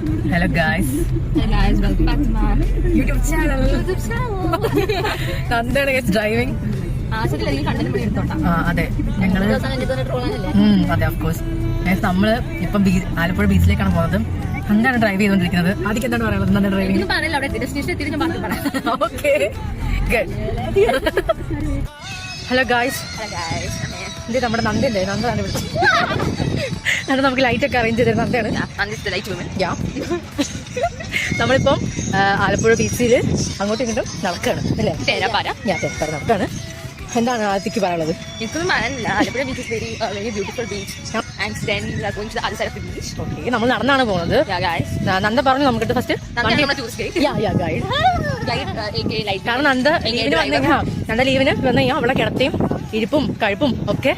Hello guys. Hey guys, welcome back to my YouTube channel. channel. Nandana is driving. അതെ ഞങ്ങള് അതെ of course നമ്മള് ഇപ്പം ആലപ്പുഴ ബീച്ചിലേക്കാണ് പോകുന്നത്. എന്താണ് ഡ്രൈവ് ചെയ്തോണ്ടിരിക്കുന്നത്? ആദ്യം എന്താണ് പറയുന്നത്? എന്താണ് ഡ്രൈവിംഗ്? Okay hello guys. ഇത് നമ്മുടെ നന്ദല്ലേ? നന്ദാണ് വിളിച്ചത്. നന്ദ നമുക്ക് ലൈറ്റ് ഒക്കെ അറേഞ്ച് ചെയ്തത് നന്ദയാണ്. നമ്മളിപ്പം ആലപ്പുഴ ബീച്ചിൽ അങ്ങോട്ടും ഇങ്ങോട്ടും നടക്കുകയാണ് അല്ലേ? നടക്കുകയാണ്. എന്താണ് ആദ്യക്ക് പറയാനുള്ളത്? നമ്മൾ നടന്നാണ് പോകുന്നത്. നന്ദ പറഞ്ഞു നമുക്ക് ഫസ്റ്റ് കാരണം നന്ദ ലീവിന് വന്നു കഴിഞ്ഞാൽ നന്ദ ലീവിന് വന്നു കഴിഞ്ഞാൽ അവളെ കിടത്തിയും ഇരിപ്പും കഴിപ്പും ഒക്കെ